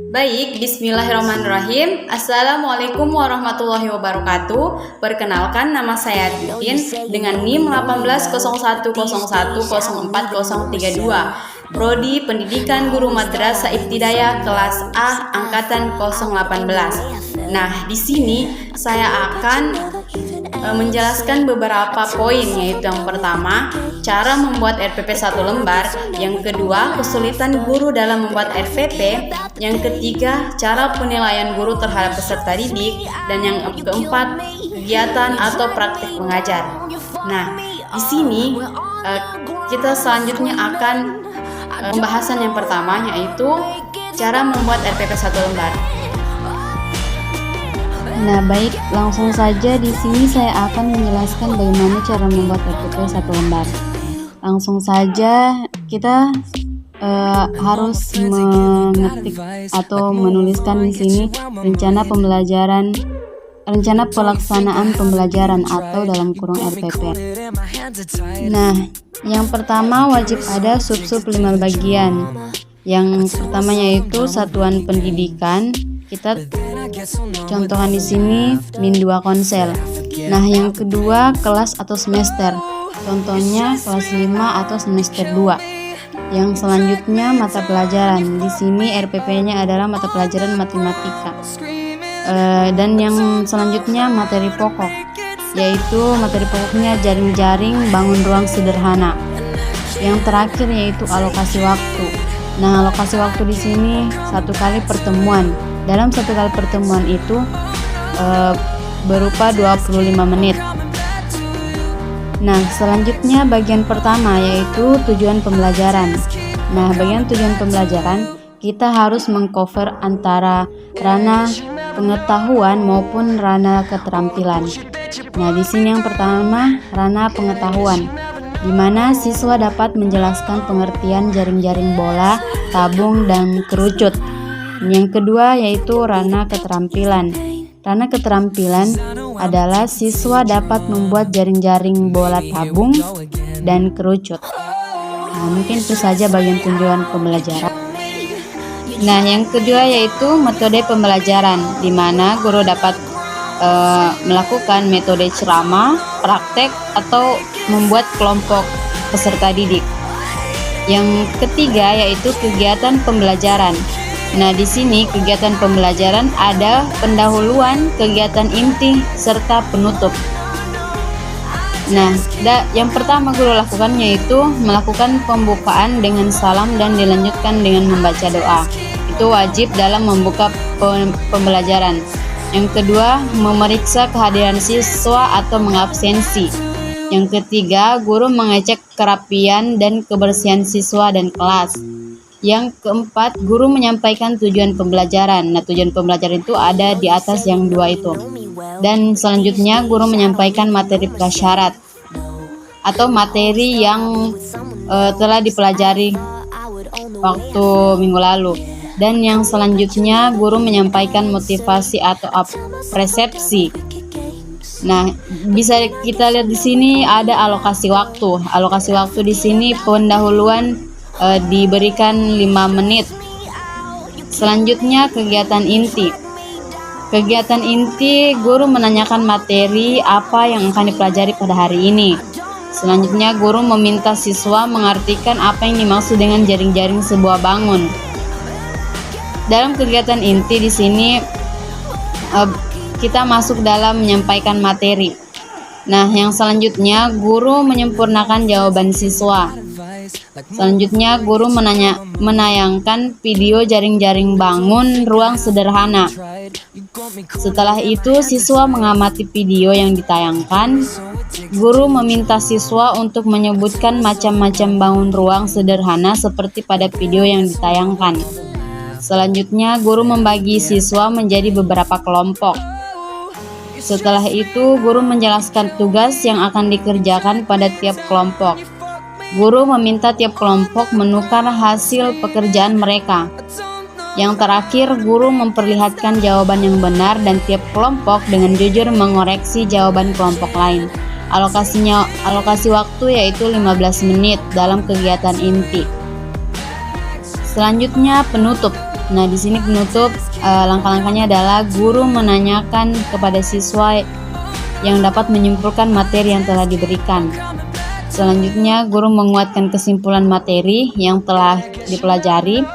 Baik, bismillahirrahmanirrahim. Assalamualaikum warahmatullahi wabarakatuh. Perkenalkan, nama saya Titin dengan NIM 1801010432. Prodi Pendidikan Guru Madrasah Ibtidaiyah kelas A angkatan 018. Nah, di sini saya akan menjelaskan beberapa poin, yaitu yang pertama, cara membuat RPP 1 lembar, yang kedua, kesulitan guru dalam membuat RPP, yang ketiga, cara penilaian guru terhadap peserta didik, dan yang keempat, kegiatan atau praktik mengajar. Nah, di sini kita selanjutnya akan pembahasan yang pertama, yaitu cara membuat RPP 1 lembar. Nah, baik, langsung saja di sini saya akan menjelaskan bagaimana cara membuat RPP 1 lembar. Langsung saja kita harus mengetik atau menuliskan di sini rencana pelaksanaan pembelajaran atau dalam kurung RPP. Nah, yang pertama wajib ada sub-sub 5 bagian. Yang pertama yaitu satuan pendidikan. Kita contohkan di sini min 2 konsel. Nah, yang kedua kelas atau semester. Contohnya kelas 5 atau semester 2. Yang selanjutnya mata pelajaran. Di sini RPP-nya adalah mata pelajaran matematika. Dan yang selanjutnya materi pokok, yaitu materi pokoknya jaring-jaring bangun ruang sederhana. Yang terakhir yaitu alokasi waktu. Nah, alokasi waktu di sini 1 kali pertemuan. Dalam 1 kali pertemuan itu berupa 25 menit. Nah, selanjutnya bagian pertama yaitu tujuan pembelajaran. Nah, bagian tujuan pembelajaran kita harus mengcover antara ranah pengetahuan maupun ranah keterampilan. Nah, di sini yang pertama ranah pengetahuan, di mana siswa dapat menjelaskan pengertian jaring-jaring bola, tabung, dan kerucut. Yang kedua yaitu ranah keterampilan. Ranah keterampilan adalah siswa dapat membuat jaring-jaring bola tabung dan kerucut. Nah, mungkin itu saja bagian tujuan pembelajaran. Nah, yang kedua yaitu metode pembelajaran, di mana guru dapat melakukan metode ceramah, praktek, atau membuat kelompok peserta didik. Yang ketiga yaitu kegiatan pembelajaran. Nah, di sini kegiatan pembelajaran ada pendahuluan, kegiatan inti, serta penutup. Nah, yang pertama guru lakukan yaitu melakukan pembukaan dengan salam dan dilanjutkan dengan membaca doa. Itu wajib dalam membuka pembelajaran. Yang kedua, memeriksa kehadiran siswa atau mengabsensi. Yang ketiga, guru mengecek kerapian dan kebersihan siswa dan kelas. Yang keempat, guru menyampaikan tujuan pembelajaran. Nah, tujuan pembelajaran itu ada di atas yang 2 itu. Dan selanjutnya, guru menyampaikan materi prasyarat atau materi yang telah dipelajari waktu minggu lalu. Dan yang selanjutnya, guru menyampaikan motivasi atau persepsi. Nah, bisa kita lihat di sini ada alokasi waktu. Alokasi waktu di sini pendahuluan diberikan 5 menit. Selanjutnya kegiatan inti. Kegiatan inti, guru menanyakan materi apa yang akan dipelajari pada hari ini. Selanjutnya guru meminta siswa mengartikan apa yang dimaksud dengan jaring-jaring sebuah bangun. Dalam kegiatan inti di sini kita masuk dalam menyampaikan materi. Nah, yang selanjutnya guru menyempurnakan jawaban siswa. Selanjutnya guru menayangkan video jaring-jaring bangun ruang sederhana. Setelah itu siswa mengamati video yang ditayangkan. Guru meminta siswa untuk menyebutkan macam-macam bangun ruang sederhana seperti pada video yang ditayangkan. Selanjutnya guru membagi siswa menjadi beberapa kelompok. Setelah itu guru menjelaskan tugas yang akan dikerjakan pada tiap kelompok. Guru meminta tiap kelompok menukar hasil pekerjaan mereka. Yang terakhir, guru memperlihatkan jawaban yang benar dan tiap kelompok dengan jujur mengoreksi jawaban kelompok lain. Alokasi waktu yaitu 15 menit dalam kegiatan inti. Selanjutnya penutup. Nah, di sini penutup langkah-langkahnya adalah guru menanyakan kepada siswa yang dapat menyimpulkan materi yang telah diberikan. Selanjutnya, guru menguatkan kesimpulan materi yang telah dipelajari.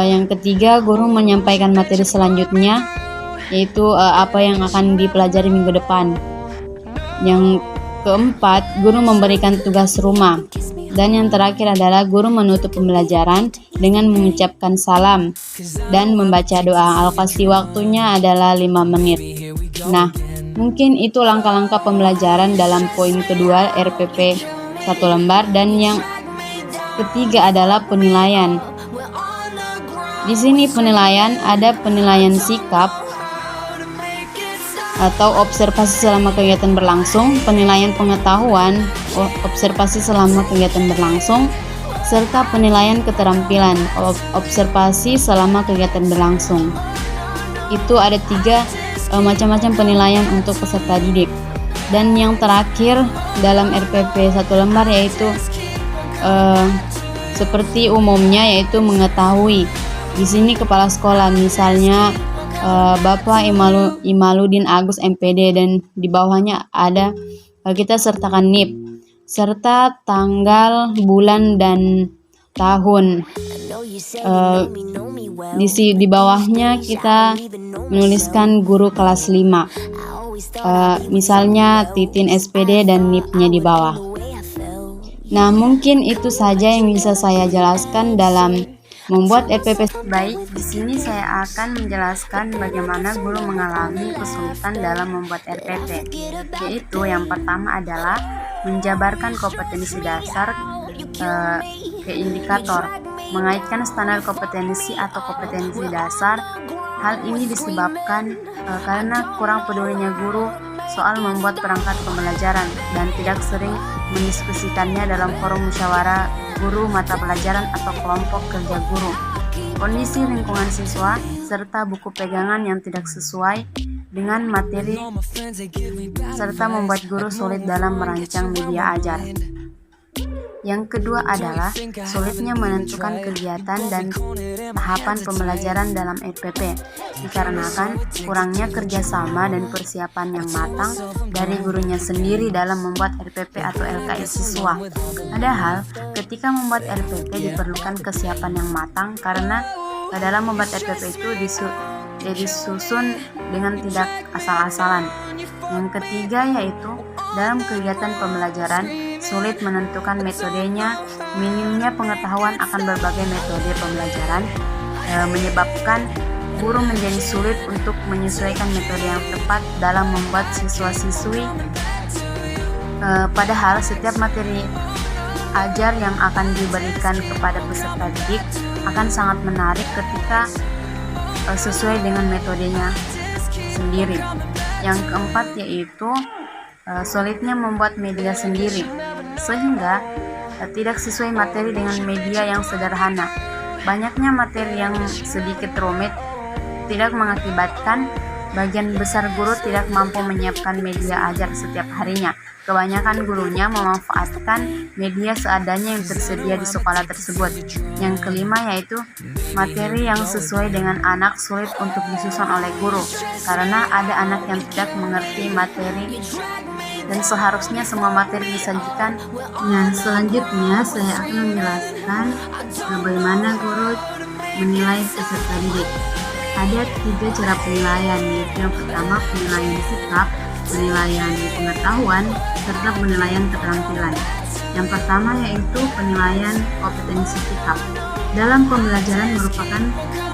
Yang ketiga, guru menyampaikan materi selanjutnya, yaitu apa yang akan dipelajari minggu depan. Yang keempat, guru memberikan tugas rumah. Dan yang terakhir adalah guru menutup pembelajaran dengan mengucapkan salam dan membaca doa. Alokasi waktunya adalah 5 menit. Nah, mungkin itu langkah-langkah pembelajaran dalam poin kedua RPP 1 lembar. Dan yang ketiga adalah penilaian. Di sini penilaian ada penilaian sikap atau observasi selama kegiatan berlangsung, penilaian pengetahuan, observasi selama kegiatan berlangsung, serta penilaian keterampilan, observasi selama kegiatan berlangsung. Itu ada 3 macam-macam penilaian untuk peserta didik. Dan yang terakhir dalam RPP 1 lembar yaitu seperti umumnya, yaitu mengetahui. Di sini kepala sekolah, misalnya Bapak Imaluddin Agus MPD, dan di bawahnya ada kita sertakan NIP serta tanggal, bulan, dan tahun. Di bawahnya kita menuliskan guru kelas 5, misalnya Titin SPD dan NIP-nya di bawah. Nah, mungkin itu saja yang bisa saya jelaskan dalam membuat RPP. Baik, di sini saya akan menjelaskan bagaimana guru mengalami kesulitan dalam membuat RPP. Yaitu yang pertama adalah menjabarkan kompetensi dasar ke indikator, mengaitkan standar kompetensi atau kompetensi dasar. Hal ini disebabkan karena kurang pedulinya guru soal membuat perangkat pembelajaran dan tidak sering mendiskusikannya dalam forum musyawarah guru mata pelajaran atau kelompok kerja guru, kondisi lingkungan siswa, serta buku pegangan yang tidak sesuai dengan materi, serta membuat guru sulit dalam merancang media ajar. Yang kedua adalah sulitnya menentukan kegiatan dan tahapan pembelajaran dalam RPP, dikarenakan kurangnya kerjasama dan persiapan yang matang dari gurunya sendiri dalam membuat RPP atau LKS siswa. Padahal, ketika membuat RPP diperlukan kesiapan yang matang karena dalam membuat RPP itu disusun dengan tidak asal-asalan. Yang ketiga yaitu dalam kegiatan pembelajaran sulit menentukan metodenya, minimnya pengetahuan akan berbagai metode pembelajaran menyebabkan guru menjadi sulit untuk menyesuaikan metode yang tepat dalam membuat siswa-siswi. Padahal setiap materi ajar yang akan diberikan kepada peserta didik akan sangat menarik ketika sesuai dengan metodenya sendiri. Yang keempat yaitu sulitnya membuat media sendiri, sehingga tidak sesuai materi dengan media yang sederhana. Banyaknya materi yang sedikit rumit tidak mengakibatkan bagian besar guru tidak mampu menyiapkan media ajar setiap harinya. Kebanyakan gurunya memanfaatkan media seadanya yang tersedia di sekolah tersebut. Yang kelima yaitu materi yang sesuai dengan anak sulit untuk disusun oleh guru, karena ada anak yang tidak mengerti materi dan seharusnya semua materi disajikan. Nah, selanjutnya saya akan menjelaskan bagaimana guru menilai peserta didik. Ada 3 cara penilaian, yaitu yang pertama penilaian sikap, penilaian pengetahuan, serta penilaian keterampilan. Yang pertama yaitu penilaian kompetensi sikap. Dalam pembelajaran merupakan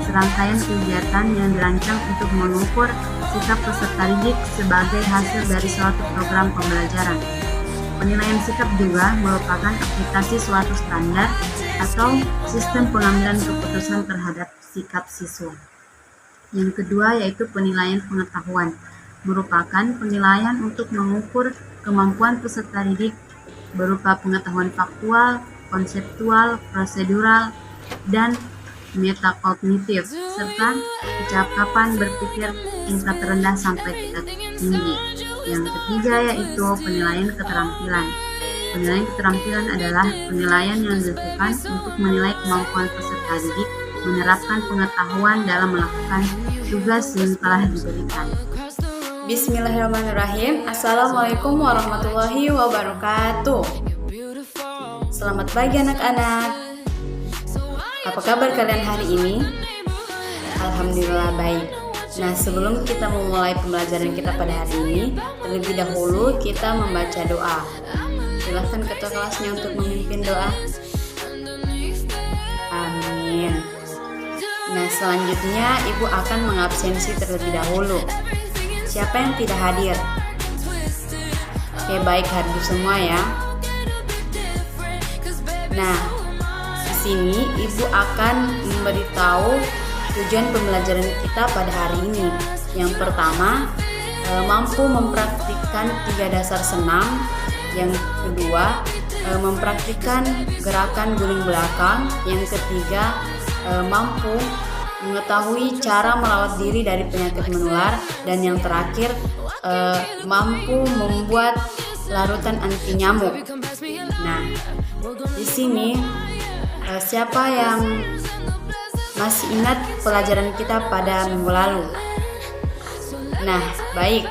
serangkaian kegiatan yang dirancang untuk mengukur sikap peserta didik sebagai hasil dari suatu program pembelajaran. Penilaian sikap juga merupakan aplikasi suatu standar atau sistem pengambilan keputusan terhadap sikap siswa. Yang kedua yaitu penilaian pengetahuan, merupakan penilaian untuk mengukur kemampuan peserta didik berupa pengetahuan faktual, konseptual, prosedural, dan metakognitif, serta kecakapan berpikir tingkat rendah sampai tingkat tinggi. Yang ketiga yaitu penilaian keterampilan. Penilaian keterampilan adalah penilaian yang dilakukan untuk menilai kemampuan peserta didik menerapkan pengetahuan dalam melakukan tugas yang telah diberikan. Bismillahirrahmanirrahim. Assalamualaikum warahmatullahi wabarakatuh. Selamat pagi anak-anak. Apa kabar kalian hari ini? Alhamdulillah baik. Nah, sebelum kita memulai pembelajaran kita pada hari ini, terlebih dahulu kita membaca doa. Silakan ketua kelasnya untuk memimpin doa. Amin. Nah, selanjutnya Ibu akan mengabsensi terlebih dahulu. Siapa yang tidak hadir? Oke, baik, hadir semua ya. Nah, di sini Ibu akan memberitahu tujuan pembelajaran kita pada hari ini. Yang pertama, mampu mempraktikkan 3 dasar senam. Yang kedua, mempraktikkan gerakan guling belakang. Yang ketiga, mampu mengetahui cara merawat diri dari penyakit menular, dan yang terakhir mampu membuat larutan anti nyamuk. Nah, di sini siapa yang masih ingat pelajaran kita pada minggu lalu? Nah, baik,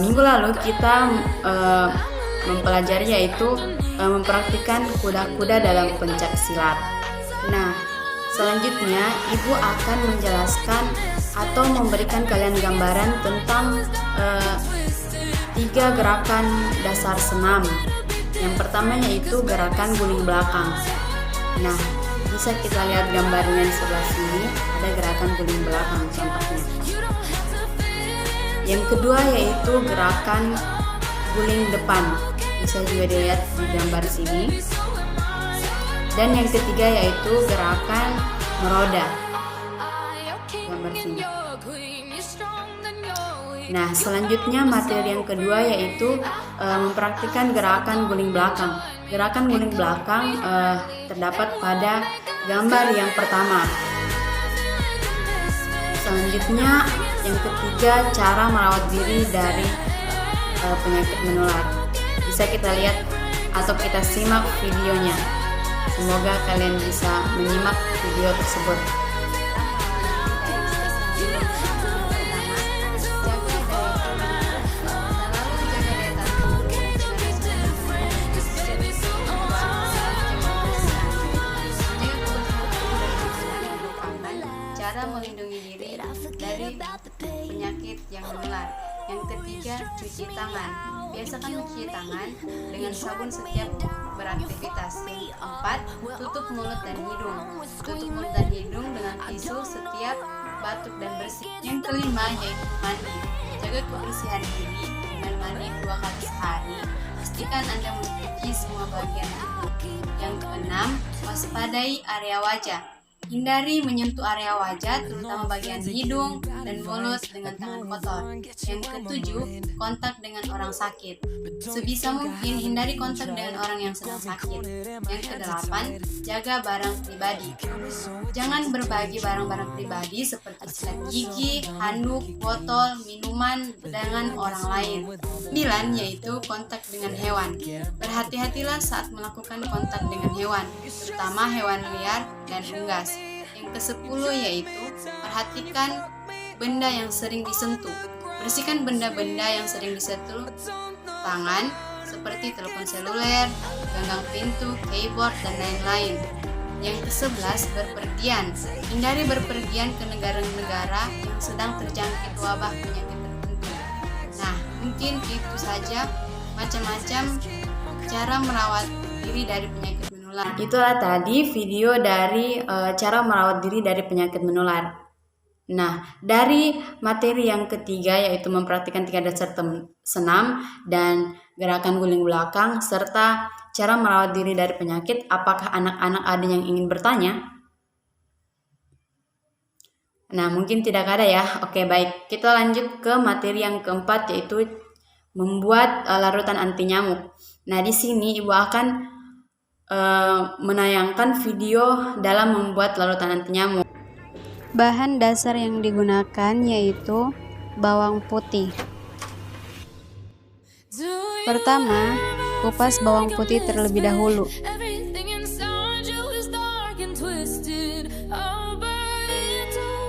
minggu lalu kita mempelajari yaitu mempraktikkan kuda-kuda dalam pencak silat. Nah, selanjutnya, Ibu akan menjelaskan atau memberikan kalian gambaran tentang 3 gerakan dasar senam. Yang pertama yaitu gerakan guling belakang. Nah, bisa kita lihat gambarnya di sebelah sini, ada gerakan guling belakang contohnya. Yang kedua yaitu gerakan guling depan. Bisa juga dilihat di gambar sini. Dan yang ketiga yaitu gerakan meroda. Gambar sini. Nah, selanjutnya materi yang kedua yaitu mempraktikkan gerakan guling belakang. Gerakan guling belakang terdapat pada gambar yang pertama. Selanjutnya yang ketiga, cara merawat diri dari penyakit menular. Bisa kita lihat atau kita simak videonya. Semoga kalian bisa menyimak video tersebut. Cara melindungi diri dari penyakit yang menular. Yang ketiga, cuci tangan. Biasakan mencuci tangan dengan sabun setiap beraktivitas. Yang keempat, tutup mulut dan hidung. Tutup mulut dan hidung dengan tisu setiap batuk dan bersin. Yang kelima yaitu mandi. Jaga kebersihan diri dengan mandi 2 kali sehari. Pastikan Anda mencuci semua bagian tubuh. Yang keenam, waspadai area wajah. Hindari menyentuh area wajah, terutama bagian hidung dan mulut dengan tangan kotor. Yang ketujuh, kontak dengan orang sakit. Sebisa mungkin hindari kontak dengan orang yang sedang sakit. Yang kedelapan, jaga barang pribadi. Jangan berbagi barang-barang pribadi seperti sikat gigi, handuk, botol, minuman dengan orang lain. 9, yaitu kontak dengan hewan. Berhati-hatilah saat melakukan kontak dengan hewan, terutama hewan liar dan unggas. Yang ke-10 yaitu perhatikan benda yang sering disentuh. Bersihkan benda-benda yang sering disentuh tangan seperti telepon seluler, ganggang pintu, keyboard, dan lain-lain. Yang ke-11, berpergian. Hindari berpergian ke negara-negara yang sedang terjangkit wabah penyakit tertentu. Nah, mungkin itu saja macam-macam cara merawat diri dari penyakit menular. Itulah tadi video dari cara merawat diri dari penyakit menular. Nah, dari materi yang ketiga yaitu mempraktikkan 3 dasar senam dan gerakan guling belakang serta cara merawat diri dari penyakit, apakah anak-anak ada yang ingin bertanya? Nah, mungkin tidak ada ya. Oke, baik. Kita lanjut ke materi yang keempat yaitu membuat larutan anti nyamuk. Nah, di sini Ibu akan menayangkan video dalam membuat larutan anti nyamuk. Bahan dasar yang digunakan yaitu bawang putih. Pertama, kupas bawang putih terlebih dahulu.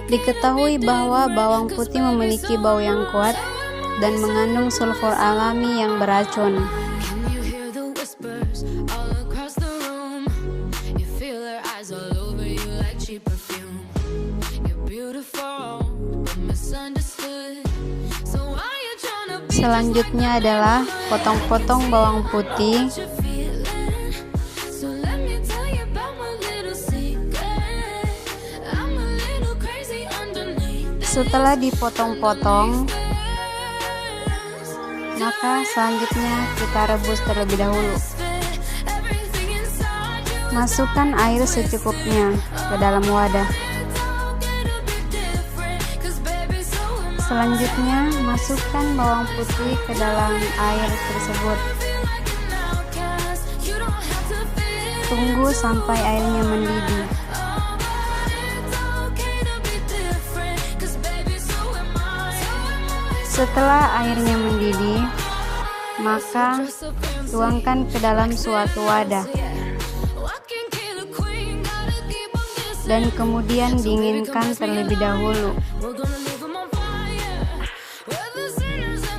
Diketahui bahwa bawang putih memiliki bau yang kuat dan mengandung sulfur alami yang beracun. Selanjutnya adalah potong-potong bawang putih. Setelah dipotong-potong, maka selanjutnya kita rebus terlebih dahulu. Masukkan air secukupnya ke dalam wadah. Selanjutnya, masukkan bawang putih ke dalam air tersebut. Tunggu sampai airnya mendidih. Setelah airnya mendidih, maka tuangkan ke dalam suatu wadah. Dan kemudian dinginkan terlebih dahulu.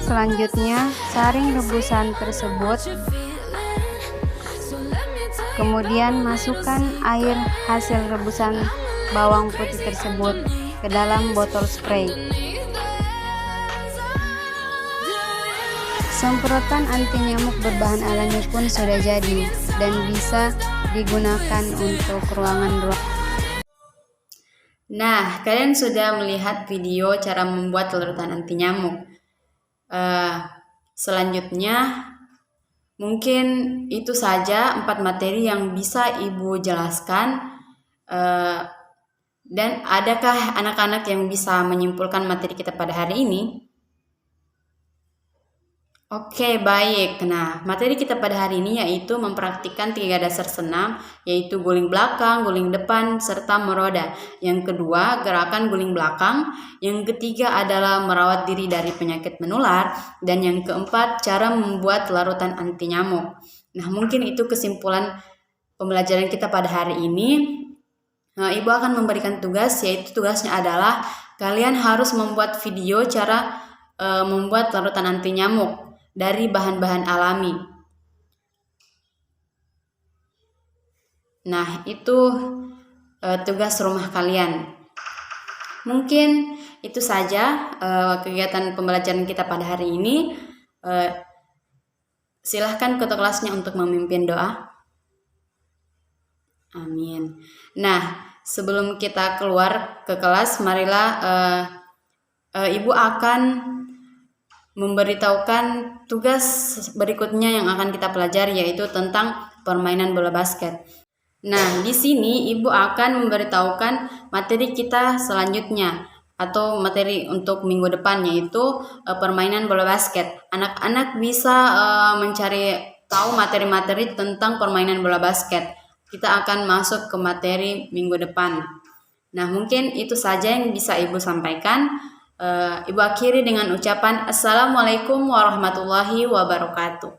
Selanjutnya, saring rebusan tersebut. Kemudian masukkan air hasil rebusan bawang putih tersebut ke dalam botol spray. Semprotan anti nyamuk berbahan alami pun sudah jadi dan bisa digunakan untuk ruangan-ruangan. Nah, kalian sudah melihat video cara membuat larutan anti nyamuk. Selanjutnya, mungkin itu saja 4 materi yang bisa Ibu jelaskan. Dan adakah anak-anak yang bisa menyimpulkan materi kita pada hari ini? Oke, baik. Nah, materi kita pada hari ini yaitu mempraktikkan 3 dasar senam, yaitu guling belakang, guling depan, serta meroda. Yang kedua, gerakan guling belakang. Yang ketiga adalah merawat diri dari penyakit menular. Dan yang keempat, cara membuat larutan anti nyamuk. Nah, mungkin itu kesimpulan pembelajaran kita pada hari ini. Nah, Ibu akan memberikan tugas, yaitu tugasnya adalah kalian harus membuat video cara membuat larutan anti nyamuk dari bahan-bahan alami. Nah, itu tugas rumah kalian. Mungkin itu saja kegiatan pembelajaran kita pada hari ini. Silahkan ketua kelasnya untuk memimpin doa. Amin. Nah, sebelum kita keluar ke kelas, marilah Ibu akan memberitahukan tugas berikutnya yang akan kita pelajari, yaitu tentang permainan bola basket. Nah, di sini Ibu akan memberitahukan materi kita selanjutnya atau materi untuk minggu depan, yaitu permainan bola basket. Anak-anak bisa mencari tahu materi-materi tentang permainan bola basket. Kita akan masuk ke materi minggu depan. Nah, mungkin itu saja yang bisa Ibu sampaikan. Ibu akhiri dengan ucapan Assalamualaikum warahmatullahi wabarakatuh.